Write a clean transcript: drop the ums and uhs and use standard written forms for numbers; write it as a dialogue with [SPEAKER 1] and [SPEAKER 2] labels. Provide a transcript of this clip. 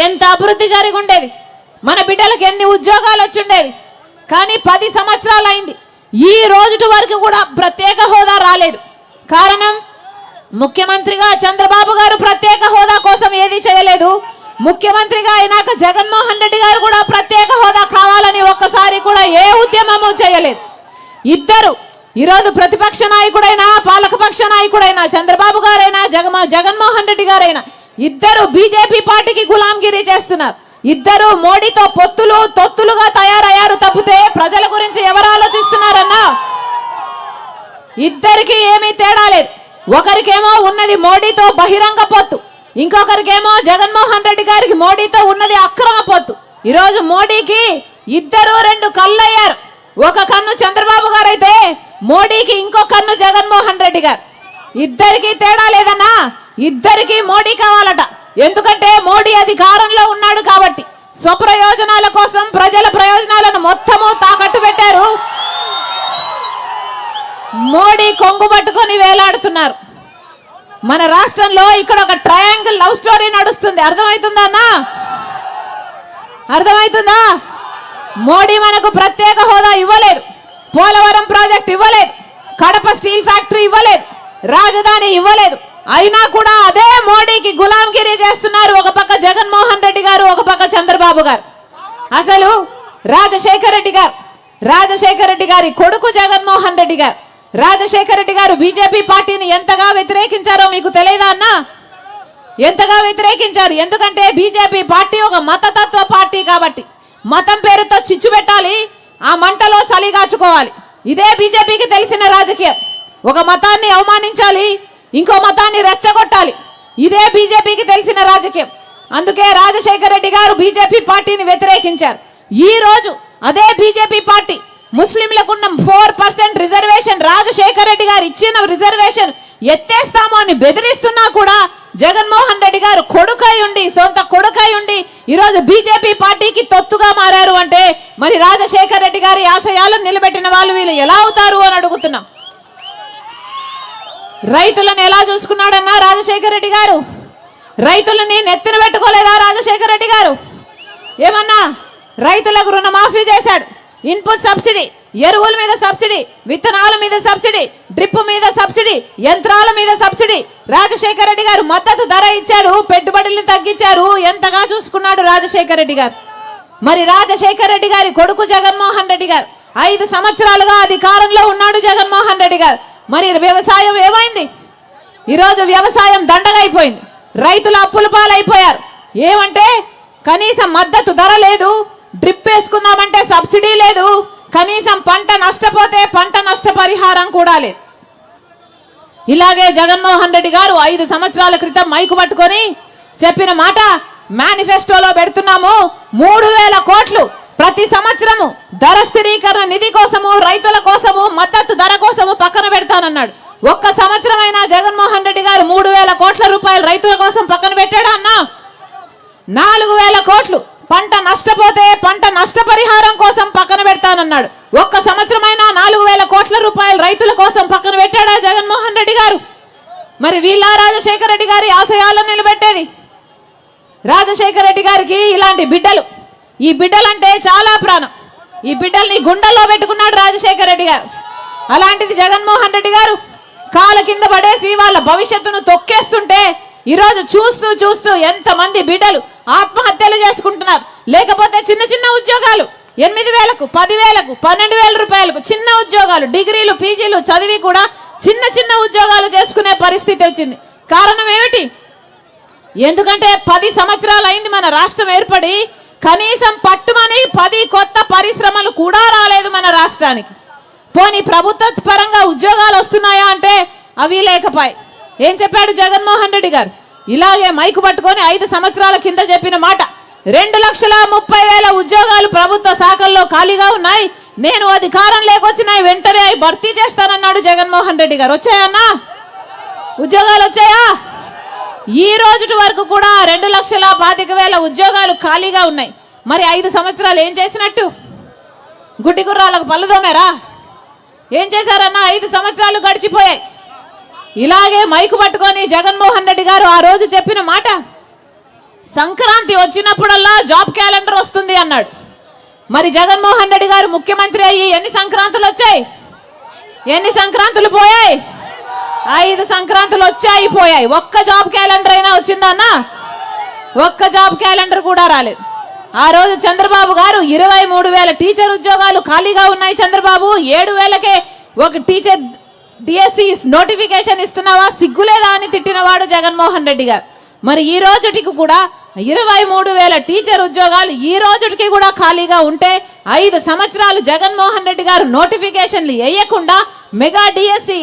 [SPEAKER 1] ఎంత అభివృద్ధి జరిగి ఉండేది, మన బిడ్డలకు ఎన్ని ఉద్యోగాలు వచ్చుండేవి. కానీ 10 సంవత్సరాలు అయింది, ఈ రోజు వరకు కూడా ప్రత్యేక హోదా రాలేదు. కారణం, ముఖ్యమంత్రిగా చంద్రబాబు గారు ప్రత్యేక హోదా కోసం ఏది చేయలేదు. ముఖ్యమంత్రిగా అయినాక జగన్మోహన్ రెడ్డి గారు కూడా ప్రత్యేక హోదా కావాలని ఒక్కసారి కూడా ఏ ఉద్యమము చేయలేదు. ఇద్దరు ఈరోజు ప్రతిపక్ష నాయకుడైనా పాలకపక్ష నాయకుడైనా చంద్రబాబు గారైనా జగన్మోహన్ రెడ్డి గారైనా ఇద్దరు బీజేపీ పార్టీకి గులాంగిరి చేస్తున్నారు. ఇద్దరు మోడీతో తొత్తులుగా తయారయ్యారు తప్పితే ప్రజల గురించి ఎవరు ఆలోచిస్తున్నారన్నా? ఇద్దరికి ఏమీ తేడా లేదు. ఒకరికేమో ఉన్నది మోడీతో బహిరంగ పొత్తు, ఇంకొకరికేమో జగన్మోహన్ రెడ్డి గారికి మోడీతో ఉన్నది అక్రమ పొత్తు. ఈరోజు మోడీకి ఇద్దరు 2 కళ్ళయ్యారు. ఒక కన్ను చంద్రబాబు గారు అయితే మోడీకి ఇంకో కన్ను జగన్మోహన్ రెడ్డి గారు. ఇద్దరికి తేడా లేదన్నా, ఇద్దరికి మోడీ కావాలట. ఎందుకంటే మోడీ అధికారంలో ఉన్నాడు కాబట్టి స్వప్రయోజనాల కోసం ప్రజల ప్రయోజనాలను మొత్తము తాకట్టు పెట్టారు. మోడీ కొంగు పట్టుకొని వేలాడుతున్నారు. మన రాష్ట్రంలో ఇక్కడ ఒక ట్రయాంగిల్ లవ్ స్టోరీ నడుస్తుంది. అర్థమవుతుందా అన్నా? అర్థమవుతుందా? మోడీ మనకు ప్రత్యేక హోదా ఇవ్వలేదు, పోలవరం ప్రాజెక్ట్ ఇవ్వలేదు, కడప స్టీల్ ఫ్యాక్టరీ ఇవ్వలేదు, రాజధాని ఇవ్వలేదు. అయినా కూడా అదే మోడీకి గులాంగిరి చేస్తున్నారు. ఒక పక్క జగన్మోహన్ రెడ్డి గారు, ఒక పక్క చంద్రబాబు గారు. అసలు రాజశేఖర రెడ్డి గారి కొడుకు జగన్మోహన్ రెడ్డి గారు, రాజశేఖర రెడ్డి గారు బీజేపీ పార్టీని ఎంతగా వ్యతిరేకించారో మీకు తెలియదా అన్నా? ఎంతగా వ్యతిరేకించారు? ఎందుకంటే బీజేపీ పార్టీ ఒక మతతత్వ పార్టీ కాబట్టి మతం పేరుతో చిచ్చు పెట్టాలి, ఆ మంటలో చలి కాచుకోవాలి. ఇదే బీజేపీకి తెలిసిన రాజకీయం. ఒక మతాన్ని అవమానించాలి, ఇంకో మతాన్ని రెచ్చగొట్టాలి. ఇదే బీజేపీకి తెలిసిన రాజకీయం. అందుకే రాజశేఖర రెడ్డి గారు బీజేపీ పార్టీని వ్యతిరేకించారు. ఈ రోజు అదే బీజేపీ పార్టీ ముస్లింలకున్న 4% రిజర్వేషన్, రాజశేఖర రెడ్డి గారు ఇచ్చిన రిజర్వేషన్ ఎత్తేస్తాము అని బెదిరిస్తున్నా కూడా జగన్మోహన్ రెడ్డి గారు సొంత కొడుకై ఉండి ఈరోజు బీజేపీ పార్టీకి తొత్తుగా మారారు అంటే మరి రాజశేఖర రెడ్డి గారి ఆశయాలను నిలబెట్టిన వాళ్ళు వీళ్ళు ఎలా అవుతారు అని అడుగుతున్నాం. రైతులను ఎలా చూసుకున్నాడన్నా రాజశేఖర రెడ్డి గారు? రైతులని నెత్తిన పెట్టుకోలేదా రాజశేఖర రెడ్డి గారు? ఏమన్నా రైతులకు రుణమాఫీ చేశాడు, ఇన్పుట్ సబ్సిడీ, ఎరువుల మీద సబ్సిడీ, విత్తనాల మీద సబ్సిడీ, డ్రిప్ మీద సబ్సిడీ, యంత్రాల మీద సబ్సిడీ. రాజశేఖర రెడ్డి గారు మద్దతు ధర ఇచ్చాడు, పెట్టుబడుల్ని తగ్గించారు. ఎంతగా చూసుకున్నాడు రాజశేఖర రెడ్డి గారు? మరి రాజశేఖర రెడ్డి గారి కొడుకు జగన్మోహన్ రెడ్డి గారు 5 సంవత్సరాలుగా అధికారంలో ఉన్నాడు జగన్మోహన్ రెడ్డి గారు. మరి వ్యవసాయం ఏమైంది? ఈరోజు వ్యవసాయం దండగైపోయింది, రైతులు అప్పుల పాలైపోయారు. ఏమంటే కనీసం మద్దతు ధర లేదు, డ్రిప్ వేసుకుందామంటే సబ్సిడీ లేదు, కనీసం పంట నష్టపోతే పంట నష్టపరిహారం కూడా లేదు. ఇలాగే జగన్మోహన్ రెడ్డి గారు 5 సంవత్సరాల క్రితం మైకు పట్టుకొని చెప్పిన మాట మేనిఫెస్టోలో పెడుతున్నాము, 3000 కోట్లు ప్రతి సంవత్సరము ధర స్థిరీకరణ నిధి కోసము, రైతుల కోసము, మద్దతు ధర కోసము పక్కన పెడతానన్నాడు. ఒక్క సంవత్సరమైనా జగన్మోహన్ రెడ్డి గారు 3000 కోట్ల రూపాయలు రైతుల కోసం పక్కన పెట్టాడా అన్నా? 4000 కోట్లు పంట నష్టపోతే పంట నష్టపరిహారం కోసం పక్కన పెడతానన్నాడు. ఒక్క సంవత్సరమైనా 4000 కోట్ల రూపాయలు రైతుల కోసం పక్కన పెట్టాడా జగన్మోహన్ రెడ్డి గారు? మరి వీళ్ళ రాజశేఖర రెడ్డి గారి ఆశయాలను నిలబెట్టేది? రాజశేఖర రెడ్డి గారికి ఇలాంటి బిడ్డలు, ఈ బిడ్డలంటే చాలా ప్రాణం. ఈ బిడ్డల్ని గుండెల్లో పెట్టుకున్నాడు రాజశేఖర రెడ్డి గారు. అలాంటిది జగన్మోహన్ రెడ్డి గారు కాళ్ళ కింద పడేసి వాళ్ళ భవిష్యత్తును తొక్కేస్తుంటే ఈరోజు చూస్తూ ఎంతమంది బిడ్డలు ఆత్మహత్యలు చేసుకుంటున్నారు. లేకపోతే చిన్న చిన్న ఉద్యోగాలు 8,000కు, 10,000కు, 12,000 రూపాయలకు చిన్న ఉద్యోగాలు, డిగ్రీలు, పీజీలు చదివి కూడా చిన్న ఉద్యోగాలు చేసుకునే పరిస్థితి వచ్చింది. కారణం ఏమిటి? ఎందుకంటే 10 సంవత్సరాలు అయింది మన రాష్ట్రం ఏర్పడి, కనీసం పట్టుమని 10 కొత్త పరిశ్రమలు కూడా రాలేదు మన రాష్ట్రానికి. పోనీ ప్రభుత్వ పరంగా ఉద్యోగాలు వస్తున్నాయా అంటే అవి లేకపోయి. ఏం చెప్పాడు జగన్మోహన్ రెడ్డి గారు? ఇలాగే మైకు పట్టుకొని 5 సంవత్సరాల కింద చెప్పిన మాట, 2,30,000 ఉద్యోగాలు ప్రభుత్వ శాఖల్లో ఖాళీగా ఉన్నాయి, నేను అధికారం లేకొచ్చినా వెంటనే భర్తీ చేస్తానన్నాడు జగన్మోహన్ రెడ్డి గారు. వచ్చాయన్నా ఉద్యోగాలు? వచ్చాయా? ఈ రోజు వరకు కూడా 2,25,000 ఉద్యోగాలు ఖాళీగా ఉన్నాయి. మరి 5 సంవత్సరాలు ఏం చేసినట్టు? గుడ్డి గుర్రాలకు పళ్ళు దోమారా? ఏం చేశారన్నా? 5 సంవత్సరాలు గడిచిపోయాయి. ఇలాగే మైకు పట్టుకొని జగన్మోహన్ రెడ్డి గారు ఆ రోజు చెప్పిన మాట, సంక్రాంతి వచ్చినప్పుడల్లా జాబ్ క్యాలెండర్ వస్తుంది అన్నాడు. మరి జగన్మోహన్ రెడ్డి గారు ముఖ్యమంత్రి అయ్యి ఎన్ని సంక్రాంతులు వచ్చాయి? ఎన్ని సంక్రాంతులు పోయాయి? 5 సంక్రాంతులు వచ్చాయి పోయాయి. ఒక్క జాబ్ క్యాలెండర్ అయినా వచ్చిందన్నా? ఒక్క జాబ్ క్యాలెండర్ కూడా రాలేదు. ఆ రోజు చంద్రబాబు గారు 23,000 టీచర్ ఉద్యోగాలు ఖాళీగా ఉన్నాయి చంద్రబాబు, 7,000కే ఒక టీచర్ డిఎస్సి నోటిఫికేషన్ ఇస్తున్నావా, సిగ్గులేదా అని తిట్టినవాడు జగన్మోహన్ రెడ్డి గారు. మరి ఈ రోజుటికి కూడా 23,000 టీచర్ ఉద్యోగాలు ఈ రోజుటికి కూడా ఖాళీగా ఉంటే 5 సంవత్సరాలు జగన్మోహన్ రెడ్డి గారు నోటిఫికేషన్లు వేయకుండా మెగా డిఎస్సి